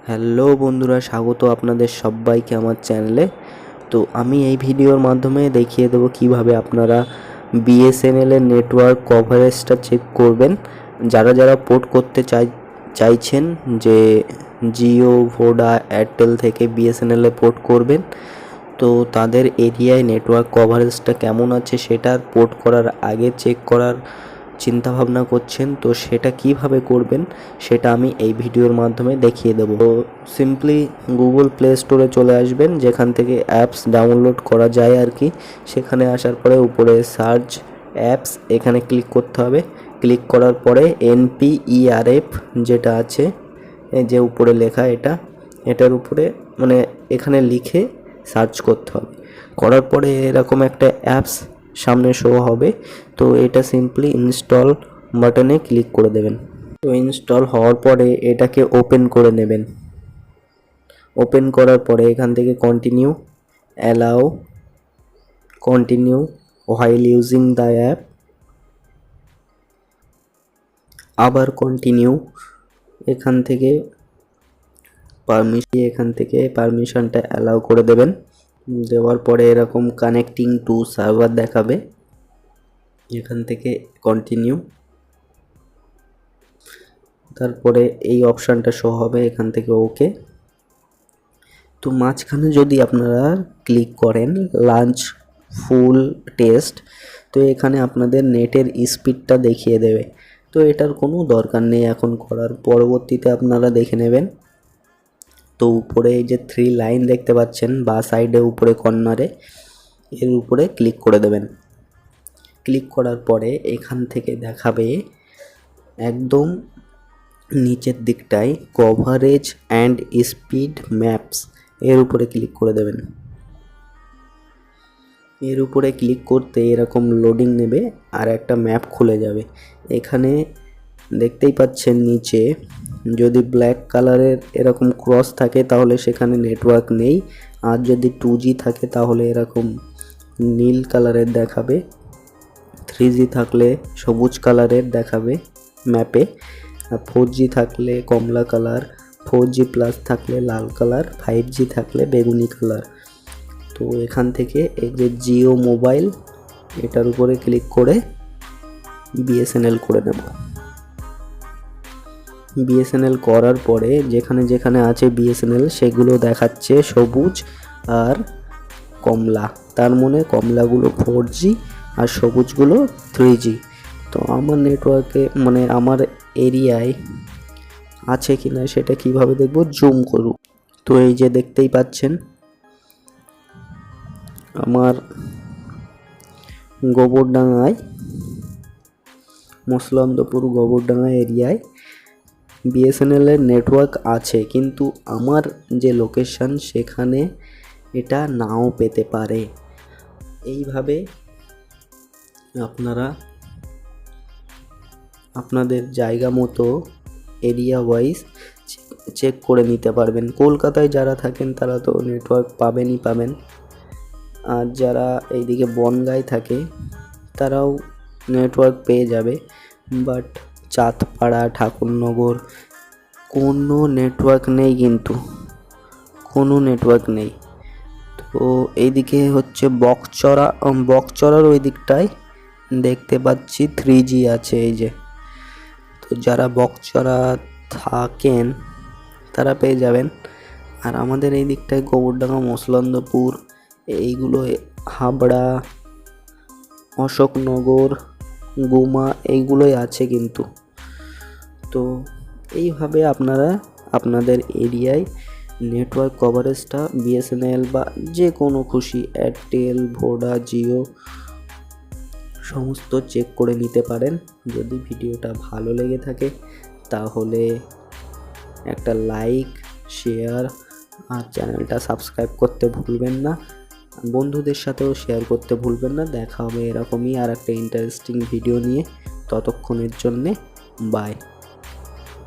Hello বন্ধুরা, স্বাগত আপনাদের সবাইকে আমার চ্যানেলে। তো আমি এই ভিডিওর মাধ্যমে দেখিয়ে দেবো কিভাবে আপনারা বিএসএনএল এর নেটওয়ার্ক কভারেজটা চেক করবেন। যারা যারা পোর্ট করতে চাইছেন যে জিও, ভোডা, এয়ারটেল থেকে বিএসএনএল এ পোর্ট করবেন, তো তাদের এরিয়ায় নেটওয়ার্ক কভারেজটা কেমন আছে সেটা পোর্ট করার আগে চেক করার চিন্তা ভাবনা করছেন, তো সেটা কিভাবে করবেন সেটা আমি এই ভিডিওর মাধ্যমে দেখিয়ে দেবো। তো সিম্পলি গুগল প্লে স্টোরে চলে আসবেন, যেখান থেকে অ্যাপস ডাউনলোড করা যায় আর কি। সেখানে আসার পরে উপরে সার্চ অ্যাপস, এখানে ক্লিক করতে হবে। ক্লিক করার পরে NPERF যেটা আছে, যে উপরে লেখা এটার উপরে মানে এখানে লিখে সার্চ করতে হবে। করার পরে এরকম একটা অ্যাপস সামনে শো হবে, তো এটা সিম্পলি ইনস্টল বাটনে ক্লিক করে দেবেন। তো ইনস্টল হওয়ার পরে এটাকে ওপেন করে নেবেন। ওপেন করার পরে এখান থেকে continue, allow, continue while using the app, আবার কন্টিনিউ। এখান থেকে পারমিশনটা অ্যালাউ করে দেবেন। দেওয়ার পরে এরকম কানেক্টিং টু সার্ভার দেখাবে, এখান থেকে কন্টিনিউ। তারপরে এই অপশানটা শো হবে, এখান থেকে ওকে। তো মাঝখানে যদি আপনারা ক্লিক করেন লঞ্চ ফুল টেস্ট, তো এখানে আপনাদের নেটের স্পিডটা দেখিয়ে দেবে। তো এটার কোনো দরকার নেই এখন করার, পরবর্তীতে আপনারা দেখে নেবেন। তো উপরে এই যে 3 লাইন দেখতে পাচ্ছেন বা সাইডে উপরে কর্নারে, এর উপরে ক্লিক করে দেবেন। ক্লিক করার পরে এখান থেকে দেখাবে একদম নিচের দিকটায় কভারেজ অ্যান্ড স্পিড ম্যাপস, এর উপরে ক্লিক করে দেবেন। এর উপরে ক্লিক করতে এরকম লোডিং নেবে আর একটা ম্যাপ খুলে যাবে। এখানে দেখতেই পাচ্ছেন নিচে যদি ব্ল্যাক কালারের এরকম ক্রস থাকে তাহলে সেখানে নেটওয়ার্ক নেই, আর যদি 2G থাকে তাহলে এরকম নীল কালারের দেখাবে, 3G থাকলে সবুজ কালারের দেখাবে ম্যাপে, আর 4G থাকলে কমলা কালার, 4G প্লাস থাকলে লাল কালার, 5G থাকলে বেগুনি কালার। তো এখান থেকে এই যে জিও মোবাইল, এটার উপরে ক্লিক করে বিএসএনএল করে নেব। বিএসএনএল করার পরে যেখানে যেখানে আছে বিএসএনএল সেগুলো দেখাচ্ছে সবুজ আর কমলা, তার মানে কমলাগুলো 4G আর সবুজগুলো 3G। তো আমার নেটওয়ার্কে মানে আমার এরিয়ায় আছে কিনা সেটা কিভাবে দেখব, জুম করব। তো এই যে দেখতেই পাচ্ছেন আমার গোবরডাঙ্গায়, মসলন্দপুর গোবরডাঙ্গা এরিয়ায় বিএসএনএল এর নেটওয়ার্ক আছে, কিন্তু আমার যে লোকেশন সেখানে এটা নাও পেতে পারে। এইভাবে আপনারা আপনাদের জায়গা মতো এরিয়া ওয়াইজ চেক করে নিতে পারবেন। কলকাতায় যারা থাকেন তারা তো নেটওয়ার্ক পাবেন, আর যারা এইদিকে বনগাঁয় থাকে তারাও নেটওয়ার্ক পেয়ে যাবে, বাট চাঁদপাড়া, ঠাকুরনগর কোনো নেটওয়ার্ক নেই, কিন্তু কোনো নেটওয়ার্ক নেই। তো এইদিকে হচ্ছে বকচড়ার ওই দিকটায় দেখতে পাচ্ছি 3G আছে এই যে। তো যারা বকচড়া থাকেন তারা পেয়ে যাবেন, আর আমাদের এই দিকটায় গোবরডাঙ্গা, মসলন্দপুর, এইগুলো হাবড়া, অশোকনগর, গুমা এইগুলোই আছে কিন্তু। তো এইভাবে আপনারা আপনাদের এরিয়ায় নেটওয়ার্ক কভারেজটা বিএসএনএল বা যে কোনো খুশি এয়ারটেল, ভোডা, জিও সমস্ত চেক করে নিতে পারেন। যদি ভিডিওটা ভালো লেগে থাকে তাহলে একটা লাইক, শেয়ার আর চ্যানেলটা সাবস্ক্রাইব করতে ভুলবেন না। বন্ধুদের সাথেও শেয়ার করতে ভুলবেন না। দেখা হবে এরকমই আর একটা ইন্টারেস্টিং ভিডিও নিয়ে। ততক্ষণের জন্যে বাই।